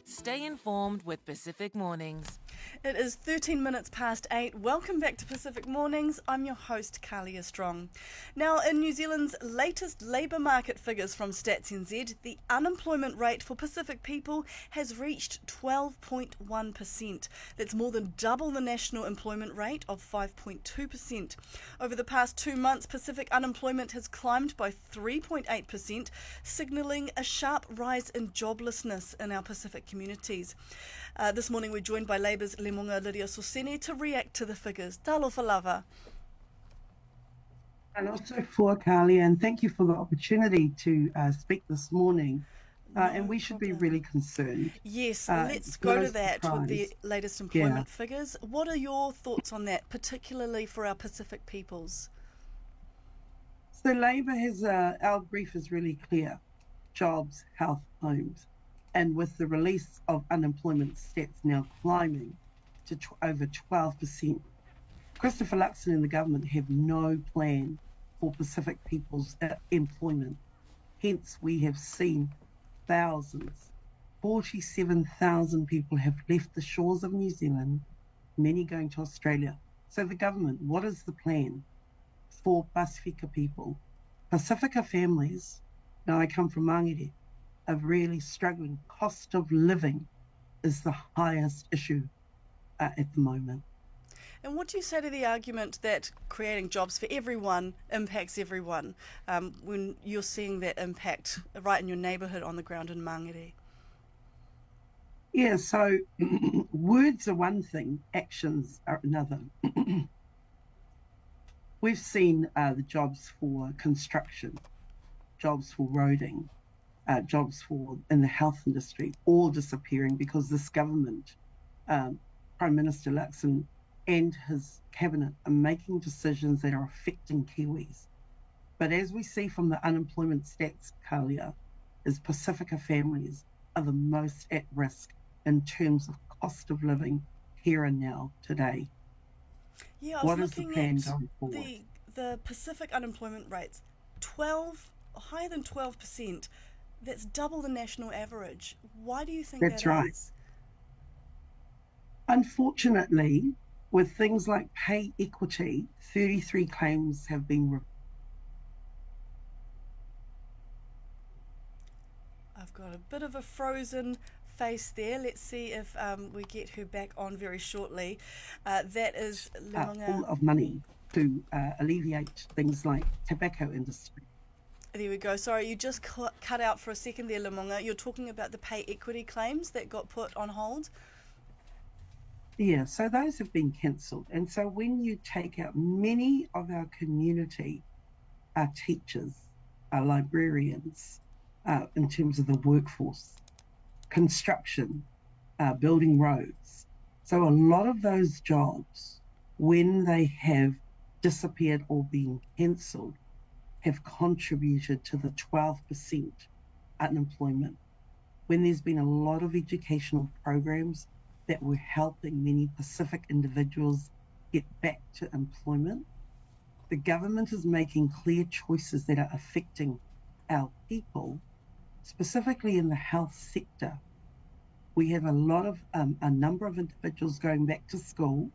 Stay informed with Pacific Mornings. It is 13 minutes past 8. Welcome back to Pacific Mornings. I'm your host, Kalia Strong. Now, in New Zealand's latest labour market figures from Stats NZ, the unemployment rate for Pacific people has reached 12.1%. That's more than double the national employment rate of 5.2%. Over the past 2 months, Pacific unemployment has climbed by 3.8%, signalling a sharp rise in joblessness in our Pacific communities. This morning we're joined by Labour's Lemauga Lydia Sosene to react to the figures. Talofa lava. And also for Carly, and thank you for the opportunity to speak this morning. And we should be really concerned. Yes, let's go to that with the latest employment figures. What are your thoughts on that, particularly for our Pacific peoples? So Labour has, our brief is really clear: jobs, health, homes. And with the release of unemployment stats now climbing to over 12%, Christopher Luxon and the government have no plan for Pacific people's employment. Hence, we have seen thousands, 47,000 people have left the shores of New Zealand, many going to Australia. So the government, what is the plan for Pasifika people? Pasifika families, now I come from Māngere, are really struggling. Cost of living is the highest issue at the moment. And what do you say to the argument that creating jobs for everyone impacts everyone, when you're seeing that impact right in your neighbourhood on the ground in Māngere? Yeah, so words are one thing, actions are another. We've seen the jobs for construction, jobs for roading, jobs in the health industry all disappearing because this government, Prime Minister Luxon and his cabinet, are making decisions that are affecting Kiwis. But as we see from the unemployment stats, Kalia, is Pasifika families are the most at risk in terms of cost of living here and now today. Yeah, I was looking at the Pacific unemployment rates, higher than 12%. That's double the national average. Why do you think that's right? Is? Unfortunately, with things like pay equity, 33 claims have been I've got a bit of a frozen face there. Let's see if we get her back on very shortly. That is full of money to alleviate things like tobacco industry. There we go. Sorry, you just cut out for a second there, Lemauga. You're talking about the pay equity claims that got put on hold? Yeah, so those have been cancelled. And so when you take out many of our community, our teachers, our librarians, in terms of the workforce, construction, building roads. So a lot of those jobs, when they have disappeared or been cancelled, have contributed to the 12% unemployment, when there's been a lot of educational programs that were helping many Pacific individuals get back to employment. The government is making clear choices that are affecting our people, specifically in the health sector. We have a number of individuals going back to school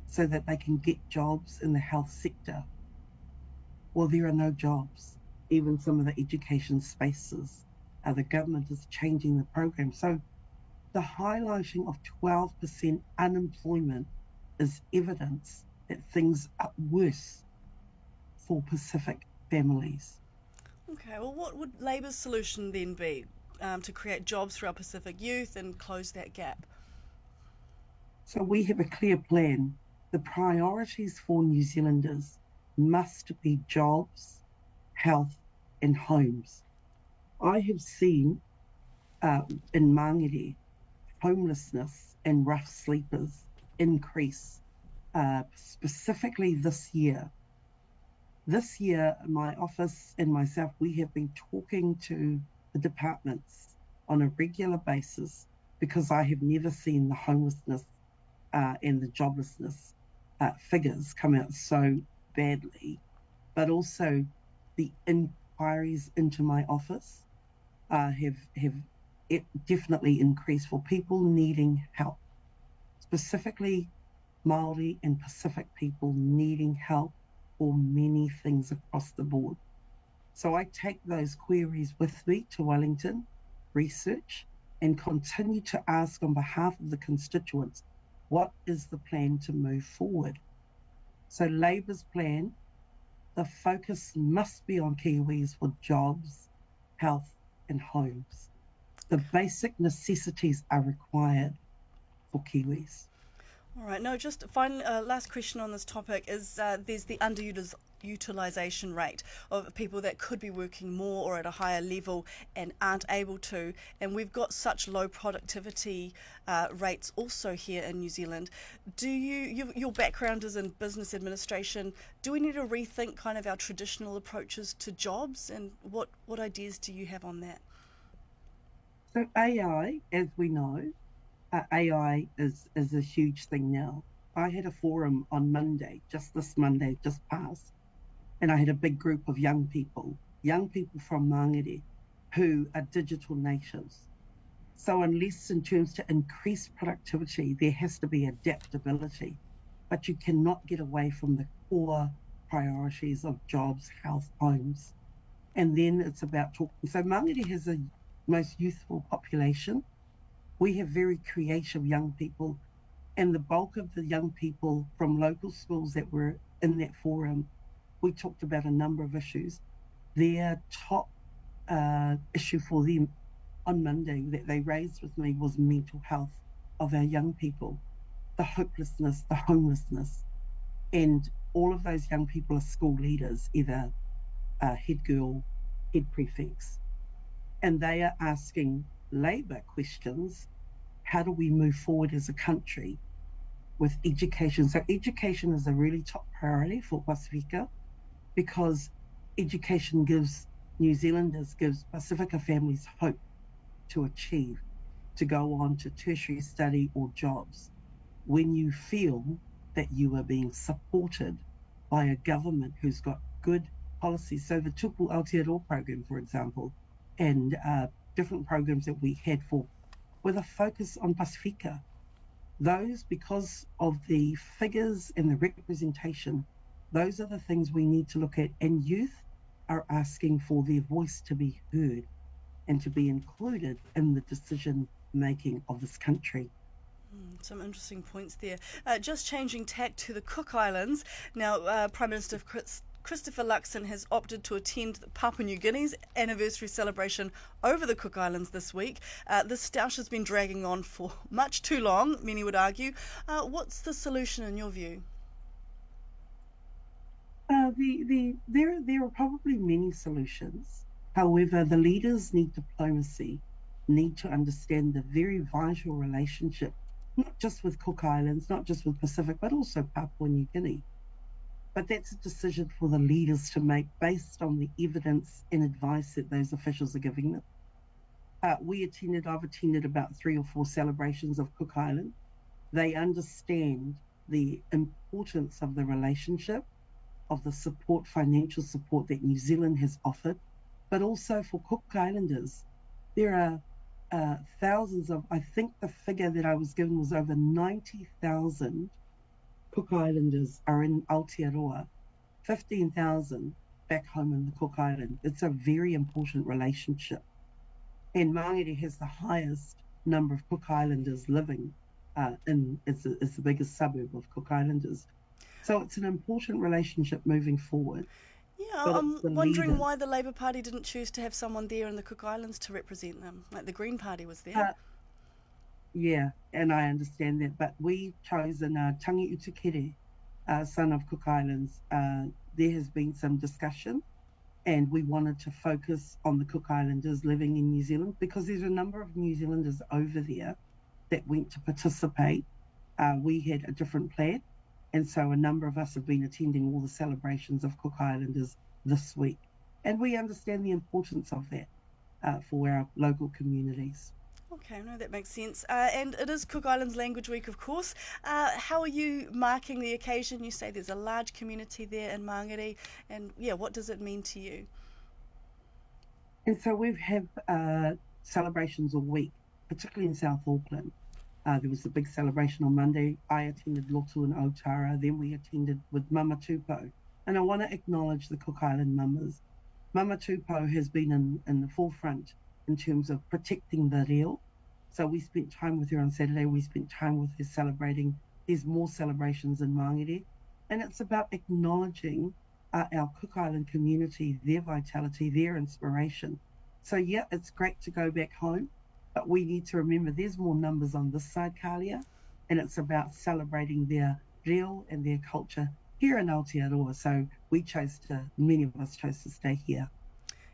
so that they can get jobs in the health sector. Well, there are no jobs, even some of the education spaces. The government is changing the program. So the highlighting of 12% unemployment is evidence that things are worse for Pacific families. Okay, well, what would Labour's solution then be to create jobs for our Pacific youth and close that gap? So we have a clear plan. The priorities for New Zealanders must be jobs, health, and homes. I have seen in Māngere homelessness and rough sleepers increase, specifically this year. This year, my office and myself, we have been talking to the departments on a regular basis because I have never seen the homelessness and the joblessness figures come out so badly, but also the inquiries into my office have it definitely increased for people needing help, specifically Māori and Pacific people needing help for many things across the board. So I take those queries with me to Wellington, research, and continue to ask on behalf of the constituents, what is the plan to move forward? So Labour's plan, the focus must be on Kiwis for jobs, health, and homes. The basic necessities are required for Kiwis. All right. No, just final last question on this topic is there's the underutilisation rate of people that could be working more or at a higher level and aren't able to. And we've got such low productivity rates also here in New Zealand. Do your background is in business administration, do we need to rethink kind of our traditional approaches to jobs, and what ideas do you have on that? So AI, as we know, AI is a huge thing now. I had a forum on Monday, this Monday, just passed, and I had a big group of young people from Māngere who are digital natives. So unless in terms to increase productivity, there has to be adaptability, but you cannot get away from the core priorities of jobs, health, homes. And then it's about talking. So Māngere has a most youthful population. We have very creative young people, and the bulk of the young people from local schools that were in that forum, we talked about a number of issues. Their top issue for them on Monday that they raised with me was mental health of our young people, the hopelessness, the homelessness, and all of those young people are school leaders, either head girl, head prefects, and they are asking Labour questions. How do we move forward as a country with education? So education is a really top priority for Pasifika, because education gives New Zealanders, gives Pasifika families hope to achieve, to go on to tertiary study or jobs, when you feel that you are being supported by a government who's got good policies. So the Tupu Aotearoa program, for example, and different programs that we had with a focus on Pasifika. Those, because of the figures and the representation, those are the things we need to look at. And youth are asking for their voice to be heard and to be included in the decision making of this country. Some interesting points there. Just changing tack to the Cook Islands. Now, Prime Minister Christopher Luxon has opted to attend Papua New Guinea's anniversary celebration over the Cook Islands this week. This stoush has been dragging on for much too long, many would argue. What's the solution in your view? There are probably many solutions. However, the leaders need diplomacy, need to understand the very vital relationship, not just with Cook Islands, not just with Pacific, but also Papua New Guinea. But that's a decision for the leaders to make based on the evidence and advice that those officials are giving them. I've attended about 3 or 4 celebrations of Cook Island. They understand the importance of the relationship, of the support, financial support that New Zealand has offered, but also for Cook Islanders. There are thousands of, I think the figure that I was given was over 90,000 Cook Islanders are in Aotearoa, 15,000 back home in the Cook Island. It's a very important relationship. And Māngere has the highest number of Cook Islanders living it's the biggest suburb of Cook Islanders. So it's an important relationship moving forward. Yeah, I'm wondering why the Labour Party didn't choose to have someone there in the Cook Islands to represent them. Like the Green Party was there. Yeah, and I understand that, but we chosen Tangi Utukere, son of Cook Islands. There has been some discussion, and we wanted to focus on the Cook Islanders living in New Zealand, because there's a number of New Zealanders over there that went to participate. We had a different plan, and so a number of us have been attending all the celebrations of Cook Islanders this week, and we understand the importance of that for our local communities. Okay, no, that makes sense. And it is Cook Islands Language Week, of course. How are you marking the occasion? You say there's a large community there in Māngere, and yeah, what does it mean to you? And so we have celebrations all week, particularly in South Auckland. There was a big celebration on Monday. I attended Lotu and Otara, then we attended with Mama Tupu. And I want to acknowledge the Cook Island mamas. Mama Tupu has been in the forefront in terms of protecting the reo. So we spent time with her on Saturday, we spent time with her celebrating. There's more celebrations in Māngere. And it's about acknowledging our Cook Island community, their vitality, their inspiration. So yeah, it's great to go back home, but we need to remember there's more numbers on this side, Kalia, and it's about celebrating their reo and their culture here in Aotearoa. So many of us chose to stay here.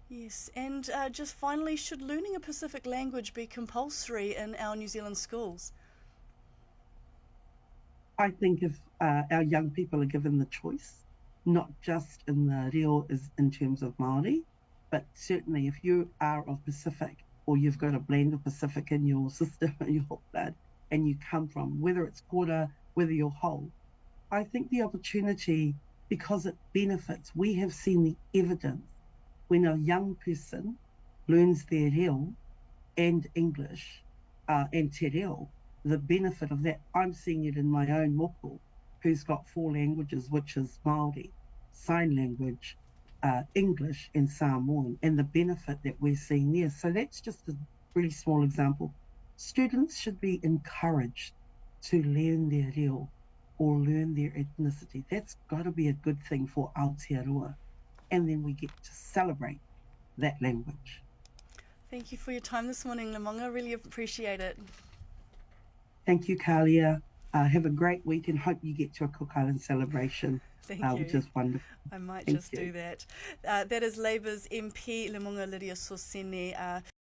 Yes, and just finally, should learning a Pacific language be compulsory in our New Zealand schools? I think if our young people are given the choice, not just in the reo is in terms of Māori, but certainly if you are of Pacific or you've got a blend of Pacific in your system, in your hot blood, and you come from, whether it's kora, whether you're whole, I think the opportunity, because it benefits, we have seen the evidence when a young person learns their reo and English and te reo, the benefit of that, I'm seeing it in my own moko, who's got 4 languages, which is Māori, sign language, English and Samoan, and the benefit that we're seeing there. So that's just a really small example. Students should be encouraged to learn their reo or learn their ethnicity. That's got to be a good thing for Aotearoa. And then we get to celebrate that language. Thank you for your time this morning, Lemauga. Really appreciate it. Thank you, Kalia. Have a great week and hope you get to a Cook Island celebration. Thank you. Which is wonderful. I might Thank just you. do that. That is Labour's MP Lemauga Lydia Sosene.